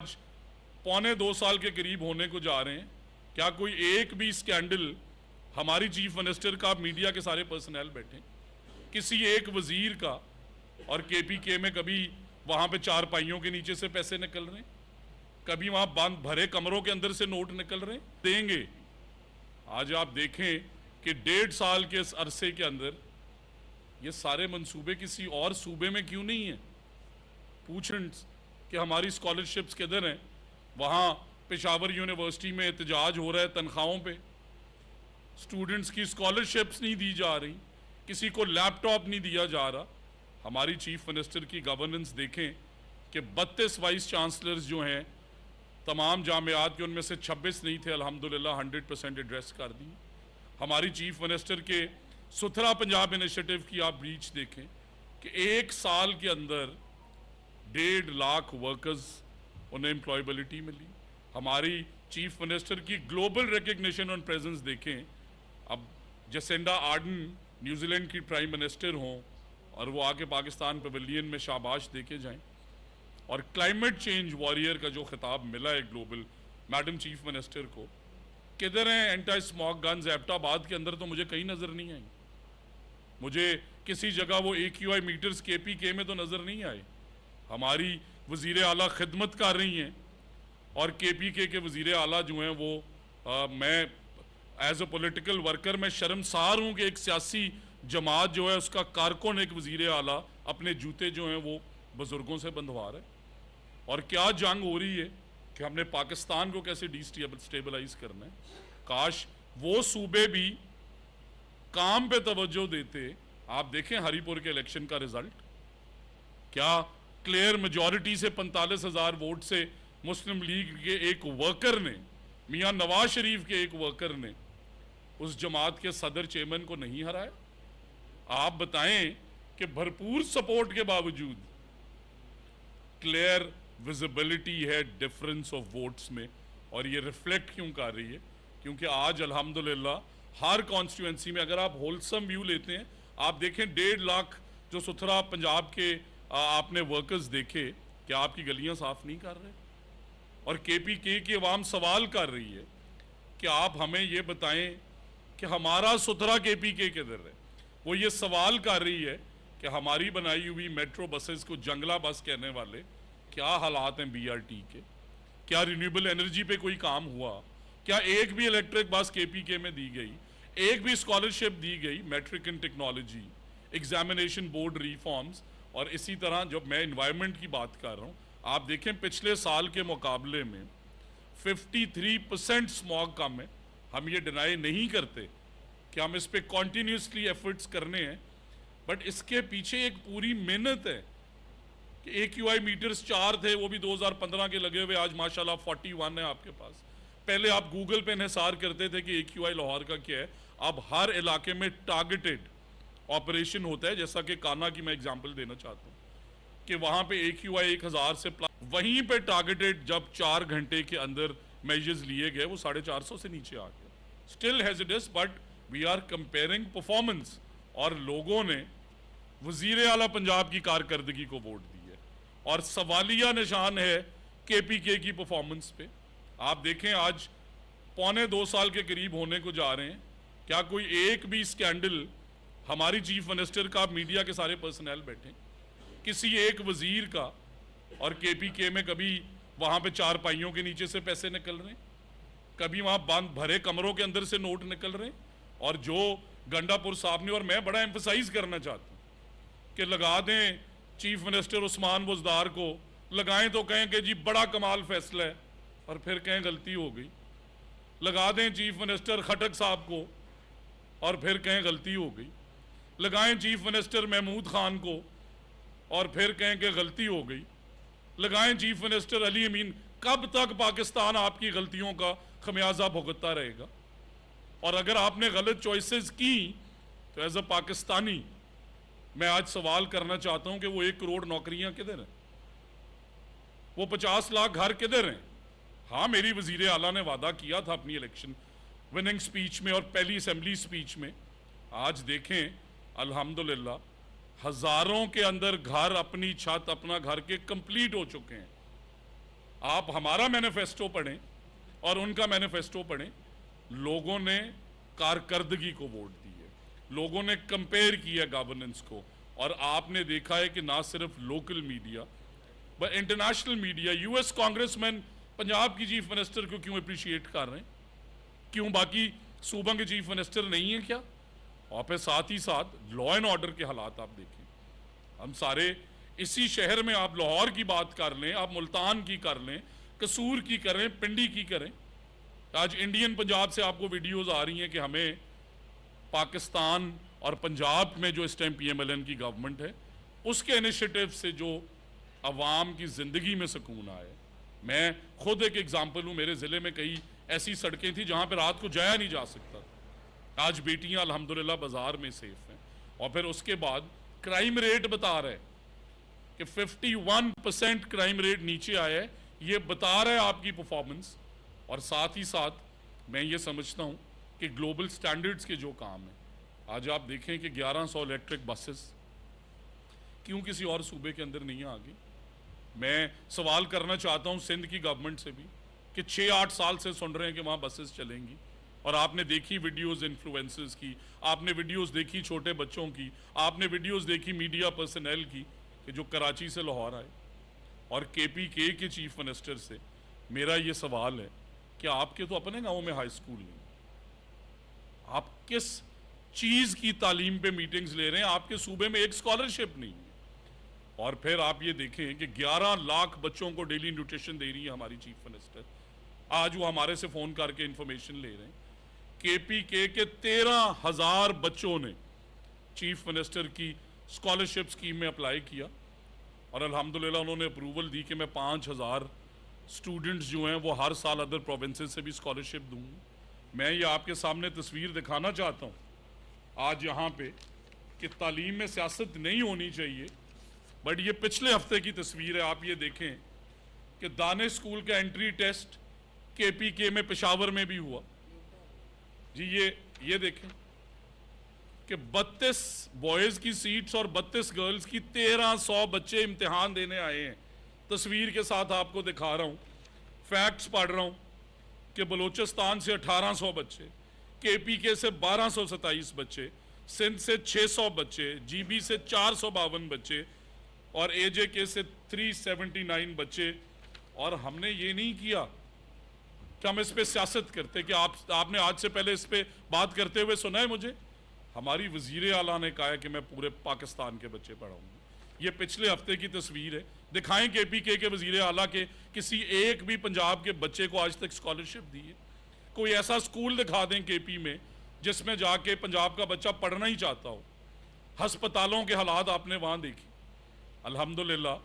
آج پونے 2 سال کے قریب ہونے کو جا رہے ہیں. کیا کوئی ایک بھی سکینڈل ہماری چیف منسٹر کا میڈیا کے سارے پرسنل بیٹھے کسی ایک وزیر کا اور کے پی کے میں کبھی وہاں پہ چار پائیوں کے نیچے سے پیسے نکل رہے ہیں, کبھی وہاں بند بھرے کمروں کے اندر سے نوٹ نکل رہے ہیں دیں گے. آج آپ دیکھیں کہ 1.5 سال کے اس عرصے کے اندر یہ سارے منصوبے کسی اور صوبے میں کیوں نہیں ہیں. پوچھیں کہ ہماری اسکالرشپس کدھر ہیں. وہاں پشاور یونیورسٹی میں احتجاج ہو رہا ہے تنخواہوں پہ, اسٹوڈنٹس کی اسکالرشپس نہیں دی جا رہی, کسی کو لیپ ٹاپ نہیں دیا جا رہا. ہماری چیف منسٹر کی گورننس دیکھیں کہ 32 وائس چانسلرز جو ہیں تمام جامعات کے, ان میں سے 26 نہیں تھے, الحمدللہ 100% ایڈریس کر دی. ہماری چیف منسٹر کے ستھرا پنجاب انیشیٹو کی آپ ریچ دیکھیں کہ 1 سال کے اندر 1.5 لاکھ ورکرز انہیں امپلائیبلٹی ملی. ہماری چیف منسٹر کی گلوبل ریکگنیشن اور پریزنس دیکھیں. اب جسینڈا آرڈن نیوزی لینڈ کی پرائم منسٹر ہوں اور وہ آ کے پاکستان پیویلین میں شاباش دے کے جائیں, اور کلائمیٹ چینج واریر کا جو خطاب ملا ہے گلوبل میڈم چیف منسٹر کو, کدھر ہیں اینٹی اسموک گنز. ایبٹ آباد کے اندر تو مجھے کہیں نظر نہیں آئی, مجھے کسی جگہ وہ AQI میٹرز کے پی کے میں تو نظر نہیں آئے. ہماری وزیر اعلیٰ خدمت کر رہی ہیں اور کے پی کے وزیر اعلیٰ جو ہیں وہ میں ایز اے پولیٹیکل ورکر میں شرمسار ہوں کہ ایک سیاسی جماعت جو ہے اس کا کارکن ایک وزیر اعلیٰ اپنے جوتے جو ہیں وہ بزرگوں سے بندھوا رہے. اور کیا جنگ ہو رہی ہے کہ ہم نے پاکستان کو کیسے ڈی سٹیبلائز کرنا ہے. کاش وہ صوبے بھی کام پہ توجہ دیتے. آپ دیکھیں ہری پور کے الیکشن کا رزلٹ, کیا کلیئر میجورٹی سے 45,000 ووٹ سے مسلم لیگ کے ایک ورکر نے, میاں نواز شریف کے ایک ورکر نے اس جماعت کے صدر چیئرمین کو نہیں ہرایا. آپ بتائیں کہ بھرپور سپورٹ کے باوجود کلیئر ویزیبلٹی ہے ڈفرنس آف ووٹس میں, اور یہ ریفلیکٹ کیوں کر رہی ہے کیونکہ آج الحمدللہ ہر کانسٹیٹوئنسی میں اگر آپ ہولسم ویو لیتے ہیں, آپ دیکھیں 1.5 لاکھ جو ستھرا پنجاب کے آپ نے ورکرز دیکھے کہ آپ کی گلیاں صاف نہیں کر رہے, اور کے پی کے کی عوام سوال کر رہی ہے کہ آپ ہمیں یہ بتائیں کہ ہمارا ستھرا کے پی کے کدھر ہے. وہ یہ سوال کر رہی ہے کہ ہماری بنائی ہوئی میٹرو بسز کو جنگلہ بس کہنے والے کیا حالات ہیں BRT کے, کیا رینیوبل انرجی پہ کوئی کام ہوا, کیا ایک بھی الیکٹرک بس کے پی کے میں دی گئی, ایک بھی اسکالرشپ دی گئی. میٹرک ان ٹیکنالوجی, ایگزامینیشن بورڈ ریفارمز, اور اسی طرح جب میں انوائرمنٹ کی بات کر رہا ہوں, آپ دیکھیں پچھلے سال کے مقابلے میں 53% اسموگ کم ہے. ہم یہ ڈینائی نہیں کرتے کہ ہم اس پہ کنٹینیوسلی ایفرٹس کرنے ہیں, بٹ اس کے پیچھے ایک پوری محنت ہے کہ AQI میٹرز 4 تھے, وہ بھی 2015 کے لگے ہوئے, آج ماشاءاللہ 41 ہے آپ کے پاس. پہلے آپ گوگل پہ انحصار کرتے تھے کہ AQI لاہور کا کیا ہے, اب ہر علاقے میں ٹارگیٹڈ آپریشن ہوتا ہے. جیسا کہ کانا کی میں اگزامپل دینا چاہتا ہوں کہ وہاں پہ AQI 1000 سے وہیں پہ ٹارگیٹڈ جب 4 گھنٹے کے اندر میجرز لیے گئے وہ 450 سے نیچے آ گیا. Still hazards, but we are comparing performance, اور لوگوں نے وزیر اعلیٰ پنجاب کی کارکردگی کو ووٹ دی ہے, اور سوالیہ نشان ہے کے پی کے کی پرفارمنس پہ. آپ دیکھیں آج پونے 2 سال کے قریب ہونے کو جا رہے ہیں, کیا کوئی ایک بھی سکینڈل ہماری چیف منسٹر کا میڈیا کے سارے پرسنل بیٹھے کسی ایک وزیر کا اور کے پی کے میں کبھی وہاں پہ چار پائیوں کے نیچے سے پیسے نکل رہے ہیں, کبھی وہاں بند بھرے کمروں کے اندر سے نوٹ نکل رہے ہیں. اور جو گنڈا پور صاحب نے, اور میں بڑا ایمفسائز کرنا چاہتا ہوں کہ لگا دیں چیف منسٹر عثمان بزدار کو, لگائیں تو کہیں کہ جی بڑا کمال فیصلہ ہے, اور پھر کہیں غلطی ہو گئی. لگا دیں چیف منسٹر خٹک صاحب کو اور پھر کہیں غلطی ہو گئی. لگائیں چیف منسٹر محمود خان کو اور پھر کہیں کہ غلطی ہو گئی. لگائیں چیف منسٹر علی امین. کب تک پاکستان آپ کی غلطیوں کا خمیازہ بھگتتا رہے گا؟ اور اگر آپ نے غلط چوائسز کی تو ایز اے پاکستانی میں آج سوال کرنا چاہتا ہوں کہ وہ 1 کروڑ نوکریاں کدھر ہیں, وہ 50 لاکھ گھر کدھر ہیں؟ ہاں, میری وزیر اعلیٰ نے وعدہ کیا تھا اپنی الیکشن وننگ سپیچ میں اور پہلی اسمبلی سپیچ میں. آج دیکھیں الحمدللہ ہزاروں کے اندر گھر, اپنی چھت, اپنا گھر کے کمپلیٹ ہو چکے ہیں. آپ ہمارا مینیفیسٹو پڑھیں اور ان کا مینیفیسٹو پڑھیں. لوگوں نے کارکردگی کو ووٹ دی ہے, لوگوں نے کمپیئر کیا گورننس کو, اور آپ نے دیکھا ہے کہ نہ صرف local media but international media, US congressman مین پنجاب کی چیف منسٹر کو کیوں اپریشیٹ کر رہے ہیں, کیوں باقی صوبوں کے چیف منسٹر نہیں ہیں کیا؟ اور پھر ساتھ ہی ساتھ لا اینڈ آرڈر کے حالات آپ دیکھیں. ہم سارے اسی شہر میں, آپ لاہور کی بات کر لیں, آپ ملتان کی کر لیں, قصور کی کریں, پنڈی کی کریں. آج انڈین پنجاب سے آپ کو ویڈیوز آ رہی ہیں کہ ہمیں پاکستان اور پنجاب میں جو اس time P M L N کی گورنمنٹ ہے اس کے انیشیٹو سے جو عوام کی زندگی میں سکون آئے. میں خود ایک ایگزامپل ہوں, میرے ضلع میں کئی ایسی سڑکیں تھیں جہاں پہ رات کو جایا نہیں جا سکتا. آج بیٹیاں الحمدللہ بازار میں سیف ہیں. اور پھر اس کے بعد کرائم ریٹ بتا رہے کہ 51% کرائم ریٹ نیچے آیا ہے. یہ بتا رہا ہے آپ کی پرفارمنس. اور ساتھ ہی ساتھ میں یہ سمجھتا ہوں کہ گلوبل سٹینڈرڈز کے جو کام ہیں, آج آپ دیکھیں کہ 1100 الیکٹرک بسز کیوں کسی اور صوبے کے اندر نہیں آگے. میں سوال کرنا چاہتا ہوں سندھ کی گورنمنٹ سے بھی کہ 6-8 سال سے سن رہے ہیں کہ وہاں بسز چلیں گی, اور آپ نے دیکھی ویڈیوز انفلوئنسرز کی, آپ نے ویڈیوز دیکھی چھوٹے بچوں کی, آپ نے ویڈیوز دیکھی میڈیا پرسنل کی کہ جو کراچی سے لاہور آئے. اور کے پی کے چیف منسٹر سے میرا یہ سوال ہے کہ آپ کے تو اپنے گاؤں میں ہائی اسکول نہیں, آپ کس چیز کی تعلیم پہ میٹنگز لے رہے ہیں؟ آپ کے صوبے میں ایک اسکالرشپ نہیں ہے. اور پھر آپ یہ دیکھیں کہ 11 لاکھ بچوں کو ڈیلی نیوٹریشن دے رہی ہے ہماری چیف منسٹر. آج وہ ہمارے سے فون کر کے انفارمیشن لے رہے ہیں. کے پی کے 13,000 بچوں نے چیف منسٹر کی اسکالرشپ اسکیم میں اپلائی کیا, اور الحمدللہ انہوں نے اپروول دی کہ میں 5,000 اسٹوڈنٹس جو ہیں وہ ہر سال ادر پروونسز سے بھی اسکالرشپ دوں. میں یہ آپ کے سامنے تصویر دکھانا چاہتا ہوں آج یہاں پہ کہ تعلیم میں سیاست نہیں ہونی چاہیے, بٹ یہ پچھلے ہفتے کی تصویر ہے. آپ یہ دیکھیں کہ دانش اسکول کا انٹری ٹیسٹ کے پی کے میں پشاور میں بھی ہوا. جی یہ دیکھیں کہ 32 بوائز کی سیٹس اور 32 گرلز کی 1300 بچے امتحان دینے آئے ہیں. تصویر کے ساتھ آپ کو دکھا رہا ہوں, فیکٹس پڑھ رہا ہوں کہ بلوچستان سے 1800 بچے, کے پی کے سے 1227 بچے, سندھ سے 600 بچے, جی بی سے 452 بچے, اور اے جے کے سے 379 بچے. اور ہم نے یہ نہیں کیا کہ ہم اس پہ سیاست کرتے کہ آپ نے آج سے پہلے اس پہ بات کرتے ہوئے سنا ہے مجھے. ہماری وزیر اعلیٰ نے کہا ہے کہ میں پورے پاکستان کے بچے پڑھاؤں گی. یہ پچھلے ہفتے کی تصویر ہے, دکھائیں کے پی کے وزیر اعلیٰ کے کسی ایک بھی پنجاب کے بچے کو آج تک اسکالرشپ دی ہے. کوئی ایسا اسکول دکھا دیں کے پی میں جس میں جا کے پنجاب کا بچہ پڑھنا ہی چاہتا ہو. ہسپتالوں کے حالات آپ نے وہاں دیکھی. الحمدللہ